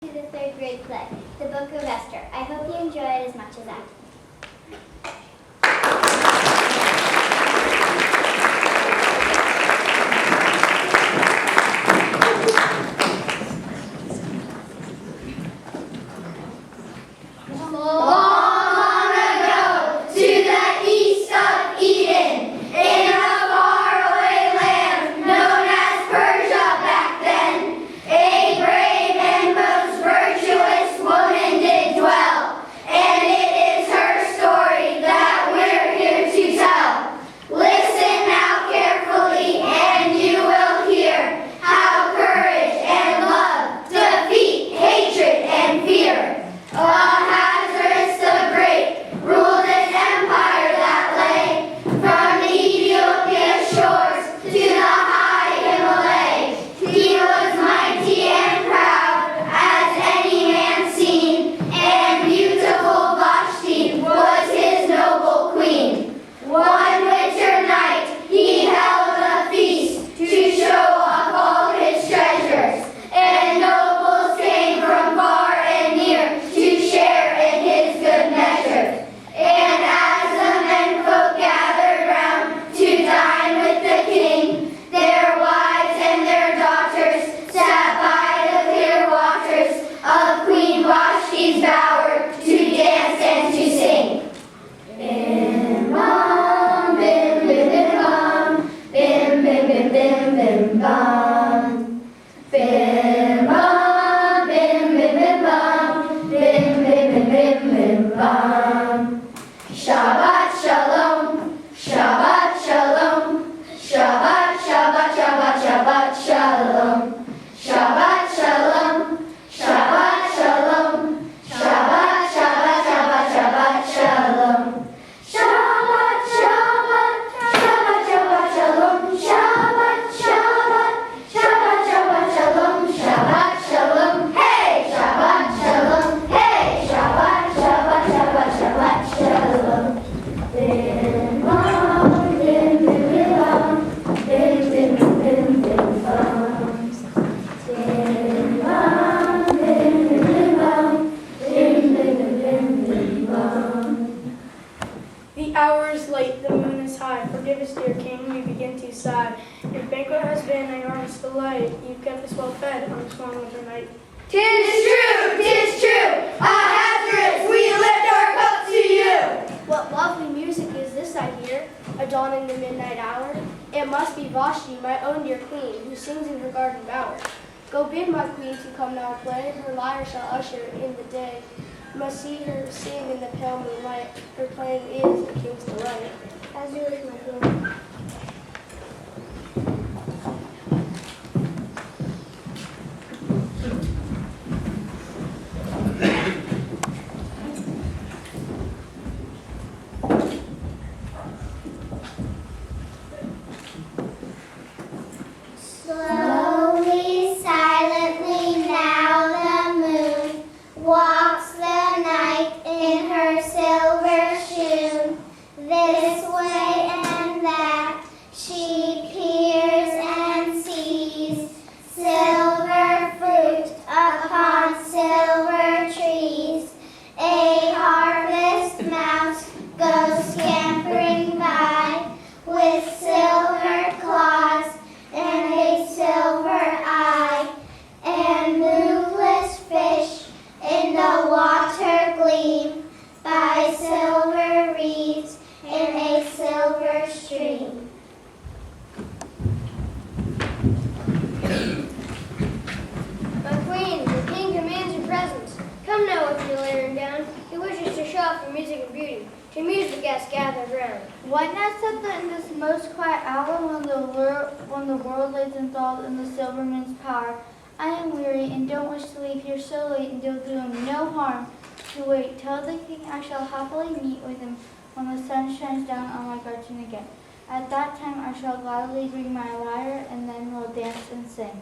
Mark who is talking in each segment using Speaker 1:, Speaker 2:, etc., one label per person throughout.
Speaker 1: to the third grade play, The Book of Esther. I hope you enjoy it as much as I do.
Speaker 2: The hour is late, the moon is high. Forgive us, dear King, we begin to sigh. Your banquet has been an enormous delight. You've kept us well fed on this warm winter night.
Speaker 3: 'Tis true, Ahasuerus, we lift our cups to you.
Speaker 2: What lovely music is this I hear, adorning the midnight hour? It must be Vashti, my own dear queen, who sings in her garden bower. Go bid my queen to come now play, her lyre shall usher in the day. You must see her sing in the pale moonlight, her playing is a king's delight. As you wish, my queen.
Speaker 1: Slowly, silently now the moon walks the night in her silver shoon. This way and that she peers and sees silver fruit upon silver trees. A harvest mouse goes scampering by with silver claws and a silver eye, and moveless fish in the water gleam by silver reeds in a silver stream.
Speaker 2: My queen, the king commands your presence. Come now with your lantern down. He wishes to show off your music and beauty, to amuse the guests gathered round.
Speaker 4: Why not set them in this most quiet hour when the world lays enthralled in the silver moon's power? I am weary and don't wish to leave here so late and do him no harm to wait till the king. I shall happily meet with him when the sun shines down on my garden again. At that time I shall gladly bring my lyre, and then we'll dance and sing.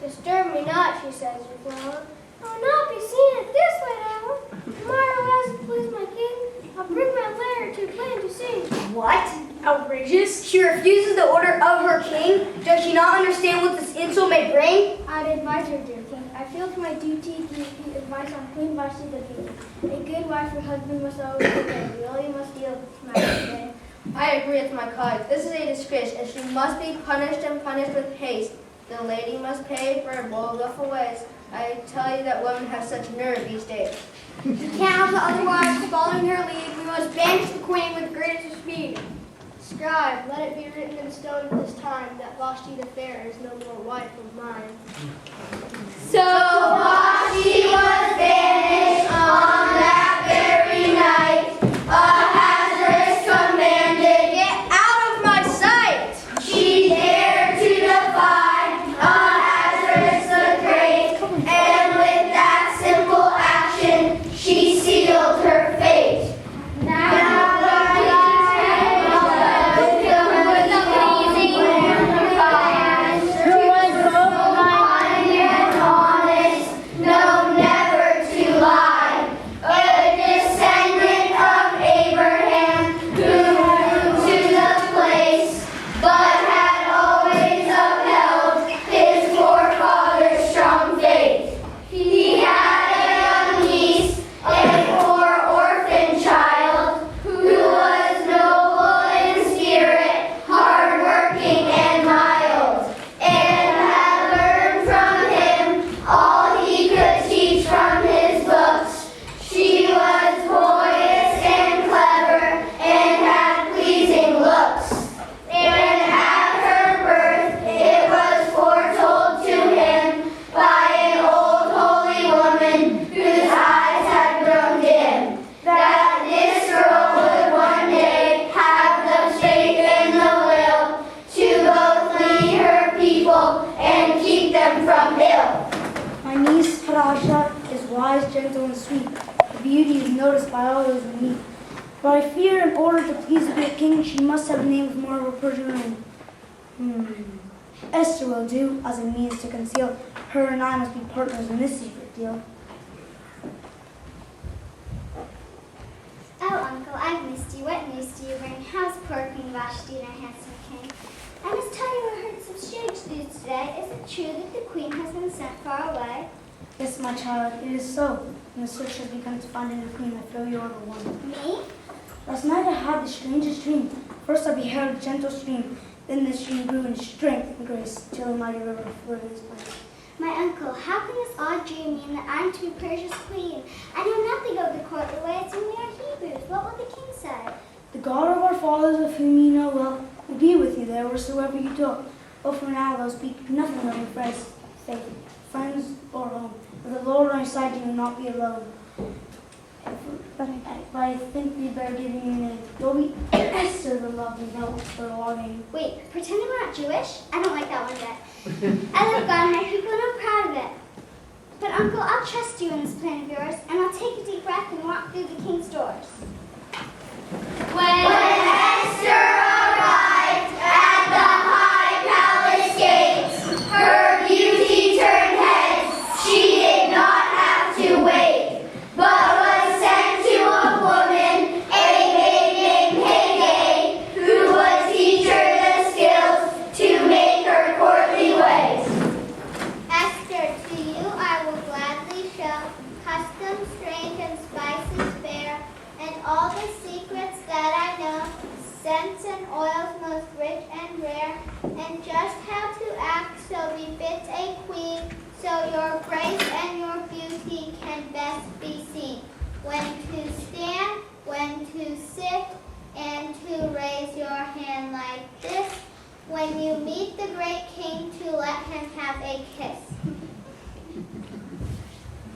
Speaker 2: Disturb me not, she says, your flower. I will not be seen at this late hour. Tomorrow, as it please my king, I'll bring my lyre here to plan to sing.
Speaker 3: What?
Speaker 2: Outrageous.
Speaker 3: She refuses the order of her king? Does she not understand what this insult may bring?
Speaker 2: I'd advise her, dear king. I feel to my duty to repeat advice on Queen Vashti the king. A good wife her husband must always obey. We only must deal with matters today.
Speaker 5: I agree with my colleague. This is a disgrace, and she must be punished and punished with haste. The lady must pay for her willful ways. I tell you that women have such nerve these days.
Speaker 2: We can't have the other wives following her lead. We must banish the queen with greatest speed. Scribe, let it be written in stone at this time that Vashti the fair is no more wife of mine.
Speaker 3: So Vashti was banished on that very night. Ahasuerus commanded,
Speaker 5: Get out of my sight!
Speaker 3: she dared to defy Ahasuerus the Great, and with that simple action, she sealed her fate. Now the who was both kind and honest, no, never to lie. A descendant of Abraham who grew to the place, but had always upheld his forefathers' strong faith. He had a young niece, a poor orphan child, who was noble in spirit, hardworking and mild, and had learned from him all he could teach from his books. She was poised and clever, and had pleasing looks. And at her birth it was foretold to him by an old holy woman whose eyes had grown dim, that this girl would one day have the faith and the will to both lead her people and keep them from ill.
Speaker 6: My niece, Raja, is wise, gentle, and sweet. Her beauty is noticed by all those who meet. But I fear in order to please the great king, she must have a name with more of a Persian ring. Esther will do, as a means to conceal. Her and I must be partners in this secret deal.
Speaker 1: Oh, Uncle, I've missed you. What news do you bring? How's poor Queen Vashti and our handsome king? I must tell you I heard some strange news today. Is it true that the queen has been sent far away?
Speaker 6: Yes, my child, it is so. And the search has begun to find a new queen. I feel you are the one.
Speaker 1: Me?
Speaker 6: Last night I had the strangest dream. First I beheld a gentle stream. Then the stream grew in strength and grace, till the mighty river flowed in its place.
Speaker 1: My uncle, how can this odd dream mean that I'm to be Persia's queen? I know nothing of the courtly ways, and we are Hebrews. What will the king say?
Speaker 6: The God of our fathers, of whom you know well, will be with you there wheresoever you go. But for now, they'll speak nothing of your friends, faith, friends, or home. With the Lord on your side, you will not be alone. But I think we'd better give you your name. You'll be Esther, the lovely note for longing.
Speaker 1: Wait, pretend I'm not Jewish? I don't like that one bit. I love God and my people, and I'm proud of it. But Uncle, I'll trust you in this plan of yours, and I'll take a deep breath and walk through the king's doors.
Speaker 3: When Esther arrived at the high palace gates, her beauty turned heads. She did not have to wait, but was sent to a woman, a maid named Haggai, who would teach her the skills to make her courtly ways.
Speaker 1: Esther, to you I will gladly show customs strange and spices fair, and all the secrets that I know, scents and oils most rich and rare, and just how to act so befits a queen, so your grace and your beauty can best be seen. When to stand, when to sit, and to raise your hand like this, when you meet the great king to let him have a kiss.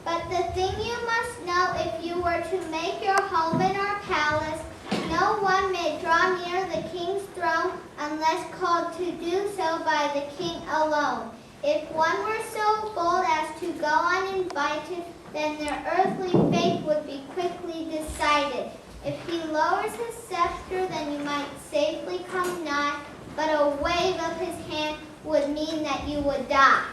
Speaker 1: But the thing you must know, if you were to make your home in our palace, no one may draw near the king's throne unless called to do so by the king alone. If one were so bold as to go uninvited, then their earthly fate would be quickly decided. If he lowers his scepter, then you might safely come nigh, but a wave of his hand would mean that you would die.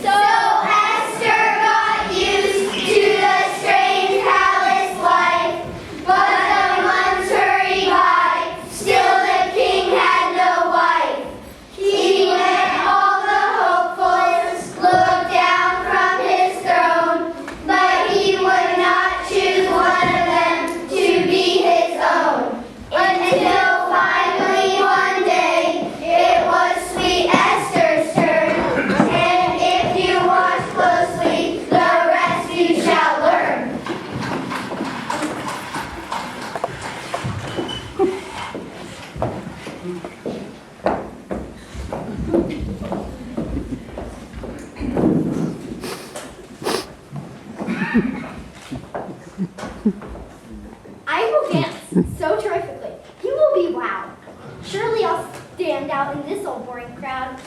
Speaker 3: So Esther got used to the strange palace life, but
Speaker 1: this old boring crowd.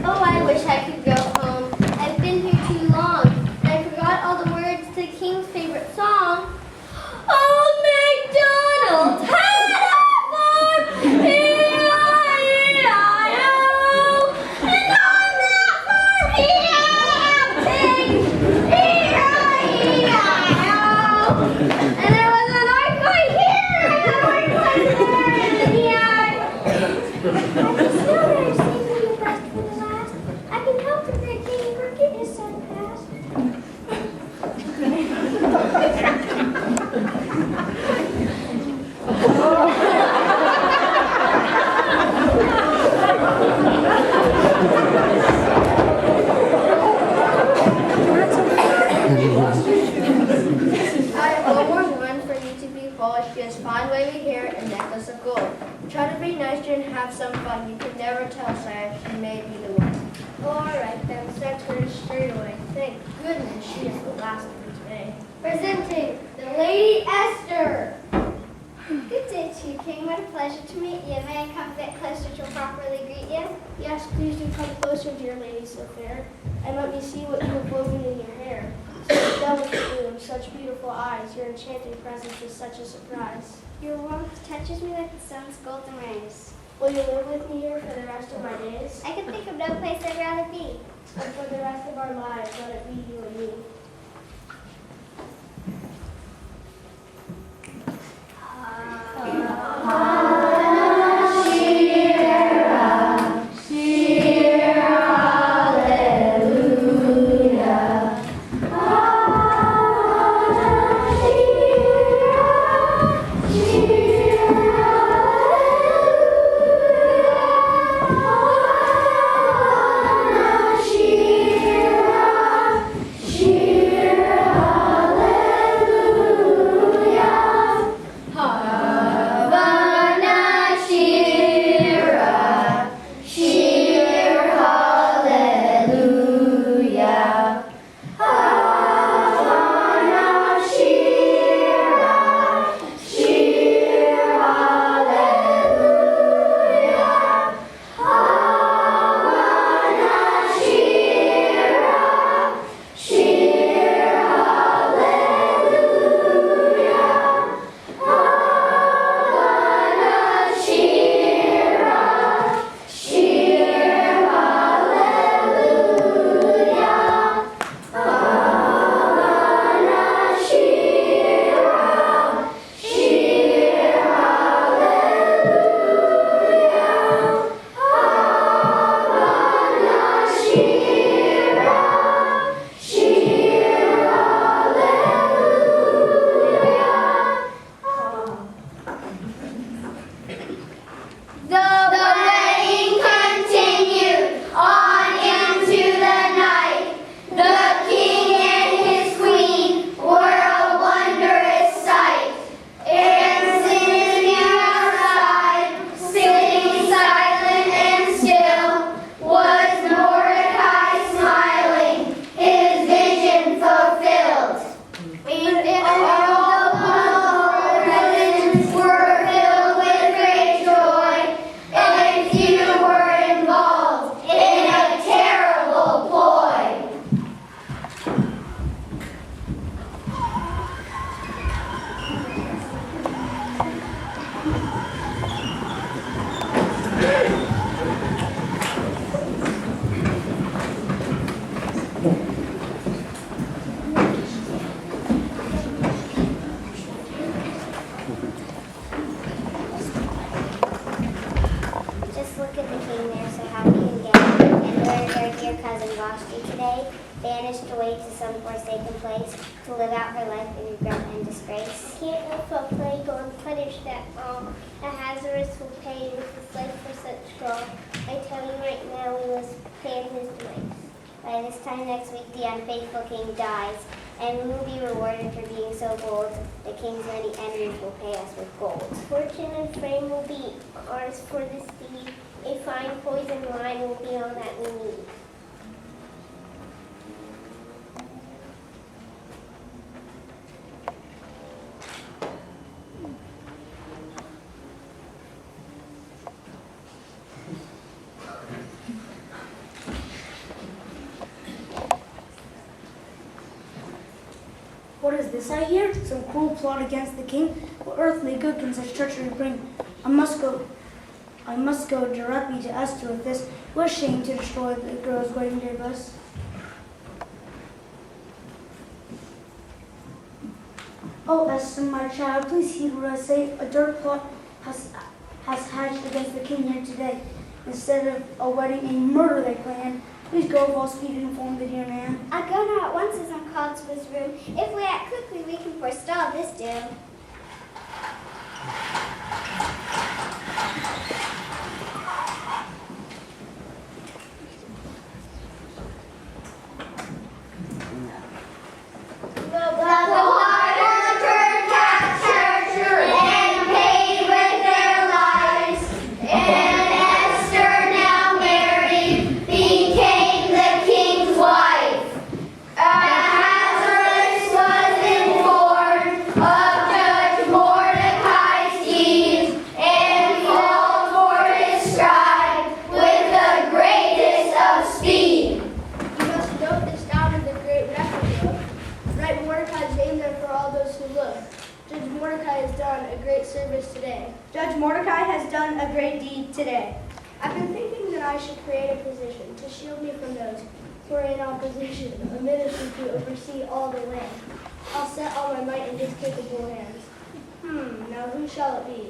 Speaker 3: Oh, I wish I could go home. I've been here too long. I forgot all the words to the King's favorite song. Old MacDonald had a farm, E-I-E-I-O. And on that farm he had a pig, E-I-E-I-O. And there was an earthquake here and an earthquake there, and I can help the great king forget his son past.
Speaker 5: I have one more woman for you to behold. She has fine wavy hair and necklace of gold. Try to be nice to her and have some fun. You can never tell, sire. She may be the one.
Speaker 3: All right, then, set her straight away. Thank goodness she is the last for today. Presenting the Lady Esther.
Speaker 1: Good day to you, King. What a pleasure to meet you. May I come a bit closer to properly greet you?
Speaker 2: Yes, please do come closer, dear lady so fair, and let me see what you have woven in your hair. Such delicate bloom, such beautiful eyes, your enchanting presence is such a surprise.
Speaker 1: Your warmth touches me like the sun's golden rays.
Speaker 2: Will you live with me here for the rest of my days?
Speaker 1: I can think of no place I'd rather be.
Speaker 2: And for the rest of our lives, let it be you and me.
Speaker 1: banished away to some forsaken place to live out her life in regret and disgrace.
Speaker 3: Can't help but plague or punish that wrong. Ahasuerus will pay with his life for such wrong. I tell you right now, we must plan his doings.
Speaker 1: By this time next week, the unfaithful king dies.
Speaker 3: and we will be rewarded for being so bold. The king's many enemies will pay us with gold. Fortune and fame will be ours for this deed. A fine poison wine will be all that we need.
Speaker 6: What is this I hear? Some cruel plot against the king? What earthly good can such treachery bring? I must go directly to Esther with this. What a shame to destroy the girl's wedding day thus. Oh, Esther, my child, please heed what I say. A dark plot has hatched against the king here today. Instead of a wedding, a murder they plan. Please go with all speed and inform the dear man.
Speaker 1: I'll go now at once as I'm called to his room. If we act quickly, we can forestall this doom.
Speaker 2: Judge Mordecai has done a great deed today. I've been thinking that I should create a position to shield me from those who are in opposition, a ministry to oversee all the land. I'll set all my might in his capable hands. Now who shall it be?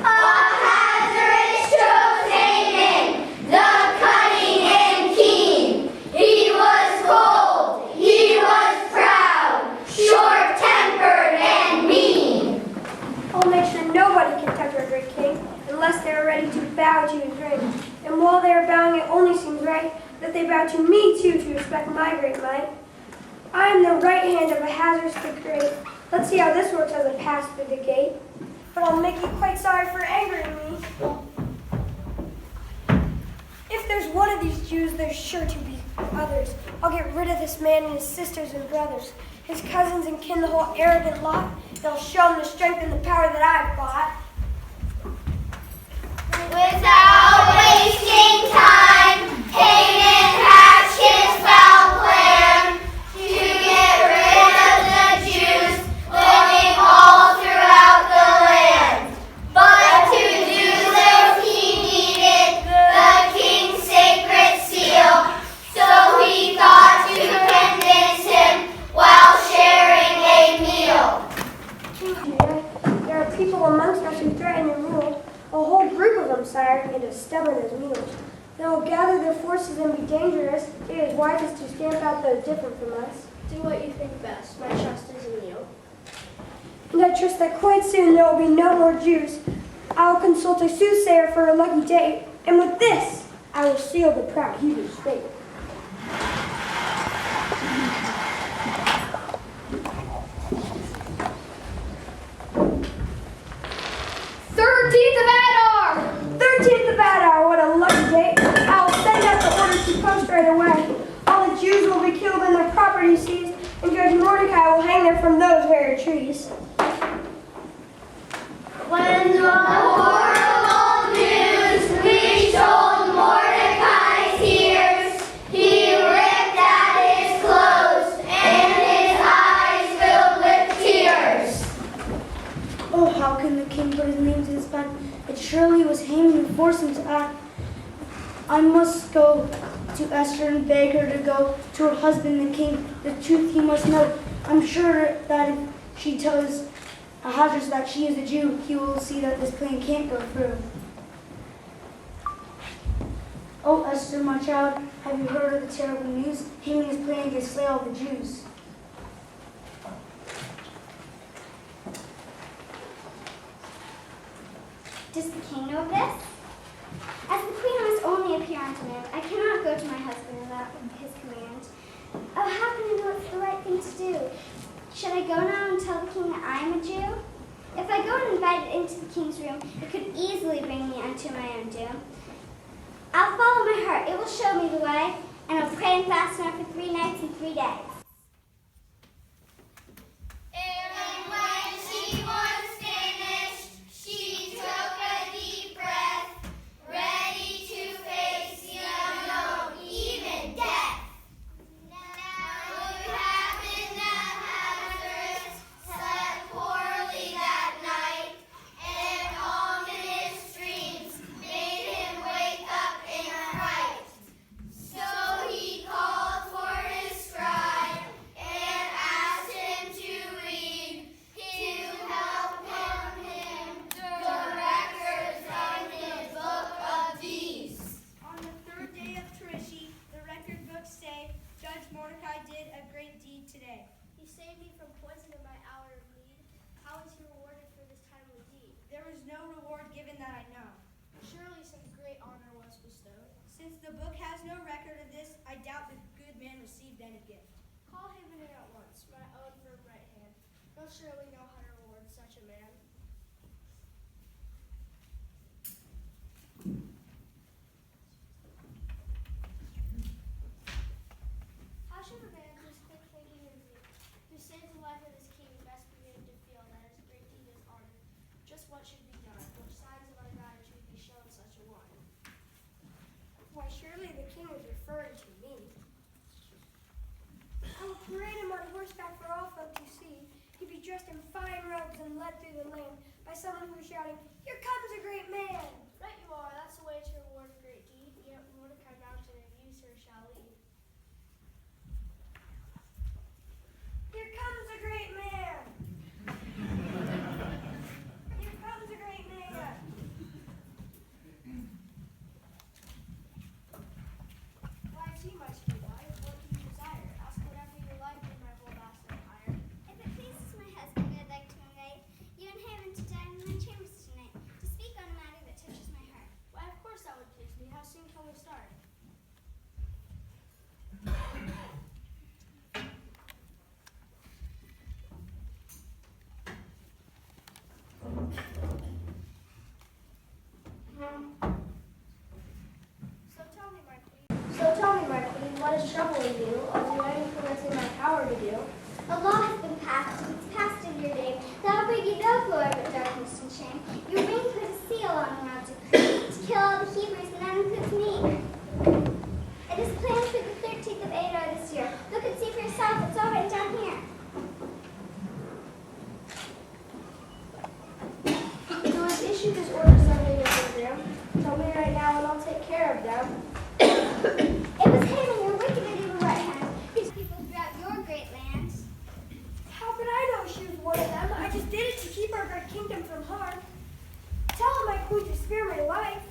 Speaker 3: Ahasuerus chose Haman, the cunning and keen. He was cold, he was proud, short-tempered and mean.
Speaker 2: I'll make sure nobody can touch our great king unless they are ready to bow to his reign. And while they are bowing, it only seems right that they bow to me too to respect my great might. I am the right hand of Ahasuerus the Great. Let's see how this works as I pass through the gate. But I'll make you quite sorry for angering me. If there's one of these Jews, there's sure to be others. I'll get rid of this man and his sisters and brothers, his cousins and kin, the whole arrogant lot. They'll show him the strength and the power that I've bought.
Speaker 3: Without wasting time, Haman hatched his foul plan to get rid of the Jews living all throughout the land. But to do this he needed the king's sacred seal, so he thought to convince him while sharing a meal.
Speaker 2: There are people amongst us who threaten your rule. A whole group of them, sire, and as stubborn as mules. They will gather their forces and be dangerous. It is wisest to stamp out those different from us.
Speaker 5: Do what you think best. My trust is in you.
Speaker 2: And I trust that quite soon there will be no more Jews. I will consult a soothsayer for a lucky day, and with this I will seal the proud Hebrew's fate. '13th of Adar, what a lucky day. I will send out the orders to post right away. All the Jews will be killed and their property seized, and Judge Mordecai will hang them from those very trees.
Speaker 3: When the horrible news reached old Mordecai's ears, he ripped at his clothes and his eyes filled with tears.
Speaker 6: Oh, how can the king put his name to this pen? It surely was Haman who forced him to act. I must go to Esther and beg her to go to her husband, the king. The truth he must know. I'm sure that if she tells Ahasuerus that she is a Jew, he will see that this plan can't go through. Oh, Esther, my child, have you heard of the terrible news? Haman is planning to slay all the Jews.
Speaker 1: Does the king know of this? As the queen, I must only appear on demand. I cannot go to my husband without his command. Oh, how can I know what's the right thing to do? Should I go now and tell the king that I'm a Jew? If I go and invite it into the king's room, it could easily bring me unto my own doom. I'll follow my heart. It will show me the way, and I'll pray and fast enough for 3 nights and 3 days.
Speaker 3: And when she was finished, she took a deep breath, ready to face the unknown, even death. Now it happened that Lazarus slept poorly that night, and ominous dreams made him wake up in a fright. So he called for his scribe and asked him to read, to help him the records from the book of deeds.
Speaker 7: On the 3rd day of Tarishi, the record books say, Judge Mordecai did a great deed today.
Speaker 2: He saved me from poison in my hour of need. How is he rewarded for this timely deed?
Speaker 7: There was no reward given that I know.
Speaker 2: Surely some great honor was bestowed.
Speaker 7: Since the book has no record of this, I doubt the good man received any gift.
Speaker 2: Call him in at once, my own firm right hand. He'll surely know how to reward such a man. How should a man whose quick thinking and zeal, who saves the life of his king, best begin to feel that his great deed is honored? Just what should be done? What signs of ingratitude be shown such a one?
Speaker 7: Why, surely the king was referring to me.
Speaker 8: I will parade him on horseback for all folk to see. He'd be dressed in fine robes and led through the land by someone who was shouting, "Here comes a great man!"
Speaker 2: Right you are, that's the way to reward a great deed. Yet Mordecai mounted and user shall lead.
Speaker 8: Here comes a great man! Here comes a great man!
Speaker 2: Why, it's he, my sweet wife. What do you desire? Ask whatever you like in my whole vast empire.
Speaker 1: If it pleases my husband, I'd like to invite you and him to dine in my chambers tonight, to speak on a matter that touches my heart.
Speaker 2: Why, of course that would please me. How soon can we start? So tell me, my queen, what is troubling you? I'll do anything that's in my power to do.
Speaker 1: A law has been passed, and it's passed in your day, that will bring you no glory but darkness and shame. Your ring put a seal on the round decree to kill all the Hebrews, and that includes me. It is planned for the 13th of Adar this year. Look and see for yourself. It's all right down here.
Speaker 2: Who has issued this order Sunday to program? Tell me right now and I'll take care of them.
Speaker 1: It was him and your wicked and evil right hand. These people throughout your great lands.
Speaker 8: How could I know she was one of them? I just did it to keep our great kingdom from harm. Tell him I quit to spare my life.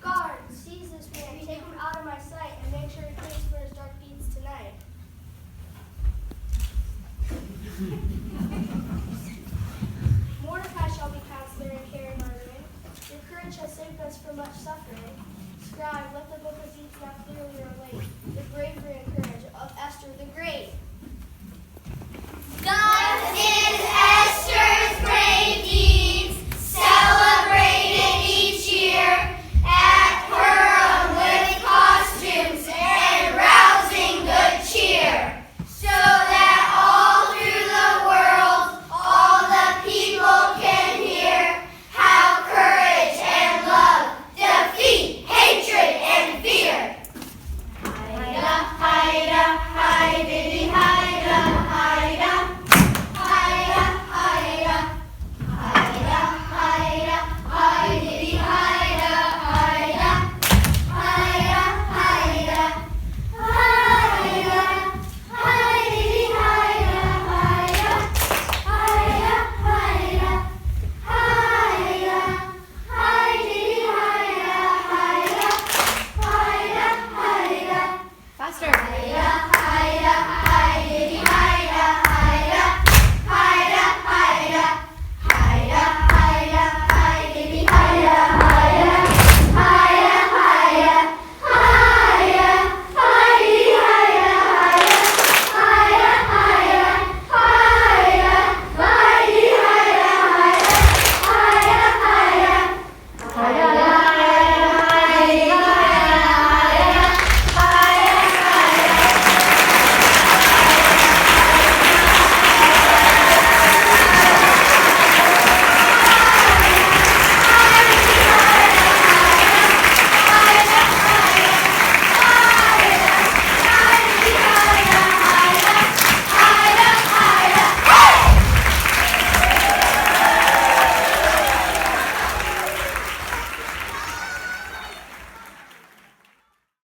Speaker 2: Guard, seize this man, take him out of my sight, and make sure he pays for his dark deeds tonight.